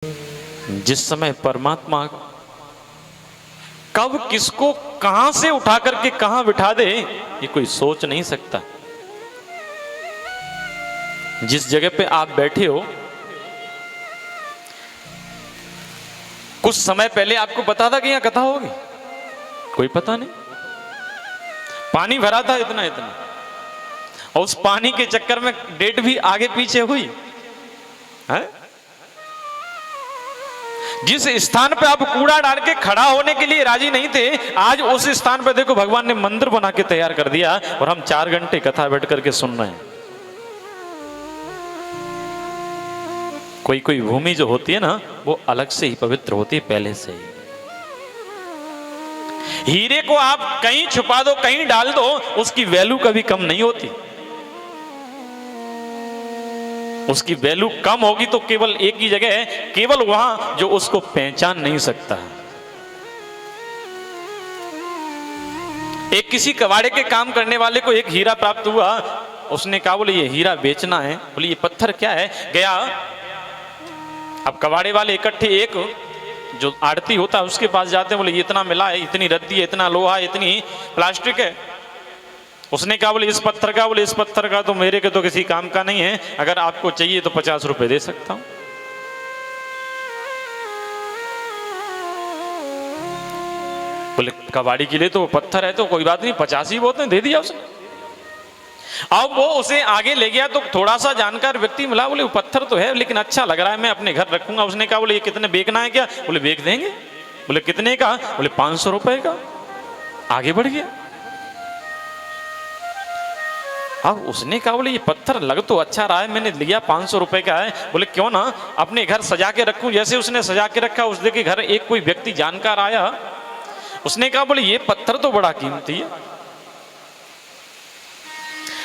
जिस समय परमात्मा कब किसको कहां से उठा करके कहां बिठा दे ये कोई सोच नहीं सकता। जिस जगह पे आप बैठे हो कुछ समय पहले आपको पता था कि यहां कथा होगी? कोई पता नहीं। पानी भरा था इतना इतना और उस पानी के चक्कर में डेट भी आगे पीछे हुई है? जिस स्थान पे आप कूड़ा डाल के खड़ा होने के लिए राजी नहीं थे, आज उस स्थान पे देखो भगवान ने मंदिर बना के तैयार कर दिया और हम 4 घंटे कथा बैठ करके सुन रहे हैं। कोई कोई भूमि जो होती है ना वो अलग से ही पवित्र होती है पहले से ही। हीरे को आप कहीं छुपा दो कहीं डाल दो उसकी वैल्यू कभी कम नहीं होती। उसकी वैल्यू कम होगी तो केवल एक ही जगह है, केवल वहां जो उसको पहचान नहीं सकता। एक किसी कबाड़े के काम करने वाले को एक हीरा प्राप्त हुआ, उसने कहा बोले ये हीरा बेचना है। बोले ये पत्थर क्या है? गया, अब कबाड़े वाले इकट्ठे एक जो आड़ती होता है उसके पास जाते हैं, बोले ये इतना मिला है, इतनी रद्दी है, इतना लोहा है, इतनी प्लास्टिक है। उसने कहा बोले इस पत्थर का, बोले इस पत्थर का तो मेरे के तो किसी काम का नहीं है, अगर आपको चाहिए तो 50 रुपए दे सकता हूं। बोले कबाड़ी के लिए तो पत्थर है तो कोई बात नहीं, 50 ही बहुत है, दे दिया उसने। अब वो उसे आगे ले गया तो थोड़ा सा जानकार व्यक्ति मिला, बोले वो पत्थर तो है लेकिन अच्छा लग रहा है, मैं अपने घर रखूंगा। उसने कहा बोले ये कितने बेचना है क्या? बोले बेच देंगे। बोले कितने का? बोले 500 रुपए का। आगे बढ़ गया। अब उसने कहा बोले ये पत्थर लग तो अच्छा रहा है, मैंने लिया 500 रुपए का है। बोले क्यों ना अपने घर सजा के रखूं। जैसे उसने सजा के रखा, उस के घर एक कोई व्यक्ति जानकार आया, उसने कहा बोले ये पत्थर तो बड़ा कीमती है,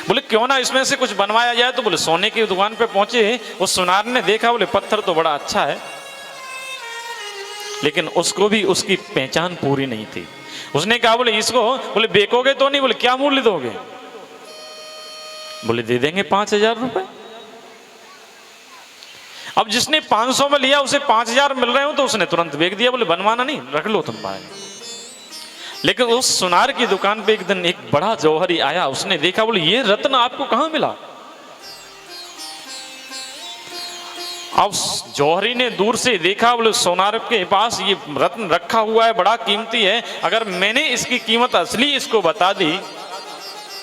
बोले क्यों ना इसमें से कुछ बनवाया जाए। तो बोले सोने की दुकान पे पहुंचे, उस सुनार ने देखा, बोले पत्थर तो बड़ा अच्छा है, लेकिन उसको भी उसकी पहचान पूरी नहीं थी। उसने कहा बोले इसको, बोले बेचोगे तो नहीं? बोले क्या मूल्य दोगे? बोले दे देंगे 5000 रुपए। अब जिसने 500 में लिया उसे 5000 मिल रहे हो तो उसने तुरंत बेच दिया। बोले बनवाना नहीं, रख लो तुम भाई। लेकिन उस सुनार की दुकान पे एक दिन एक बड़ा जौहरी आया, उसने देखा, बोले ये रत्न आपको कहां मिला? अब जौहरी ने दूर से देखा, बोले सोनार के पास ये रत्न रखा हुआ है, बड़ा कीमती है, अगर मैंने इसकी कीमत असली इसको बता दी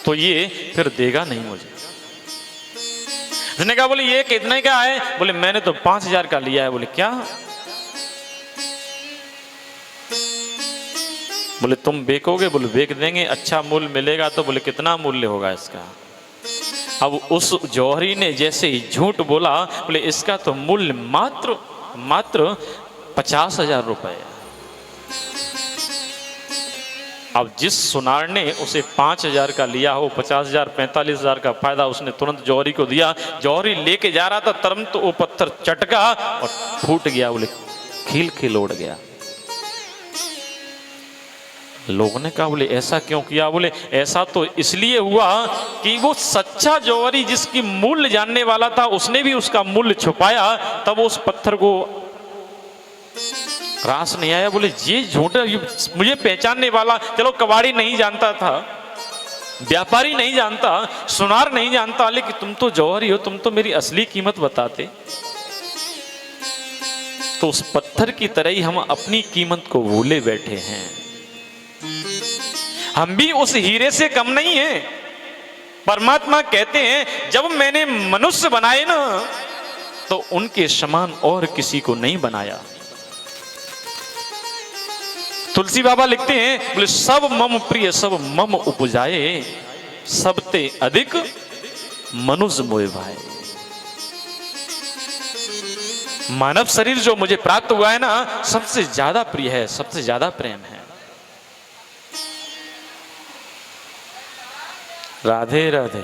तो ये फिर देगा नहीं मुझे। उसने कहा बोले ये कितने का है? बोले मैंने तो 5000 का लिया है। बोले क्या? बोले तुम बेचोगे? बोले बेच देंगे, अच्छा मूल्य मिलेगा। तो बोले कितना मूल्य होगा इसका? अब उस जौहरी ने जैसे ही झूठ बोला, बोले इसका तो मूल्य मात्र 50,000 रुपए। अब जिस सुनार ने उसे 5000 का लिया हो, 50,000 45,000 का फायदा उसने तुरंत जौहरी को दिया। जौहरी लेके जा रहा था, तुरंत वो पत्थर चटका और फूट गया। बोले खिल खिल उड़ गया। लोगों ने कहा बोले ऐसा क्यों किया? बोले ऐसा तो इसलिए हुआ कि वो सच्चा जौहरी जिसकी मूल्य जानने वाला था उसने भी उसका मूल्य छुपाया, तब उस पत्थर को रास नहीं आया। बोले ये झूठा, मुझे पहचानने वाला, चलो कबाड़ी नहीं जानता था, व्यापारी नहीं जानता, सुनार नहीं जानता, लेकिन तुम तो जौहरी हो, तुम तो मेरी असली कीमत बताते। तो उस पत्थर की तरह ही हम अपनी कीमत को भूले बैठे हैं। हम भी उस हीरे से कम नहीं है। परमात्मा कहते हैं जब मैंने मनुष्य बनाए ना तो उनके समान और किसी को नहीं बनाया। तुलसी बाबा लिखते हैं, बोले सब मम प्रिय सब मम उपजाए, सबते अधिक मनुष्य मोह भाए। मानव शरीर जो मुझे प्राप्त हुआ है ना सबसे ज्यादा प्रिय है, सबसे ज्यादा प्रेम है। राधे राधे।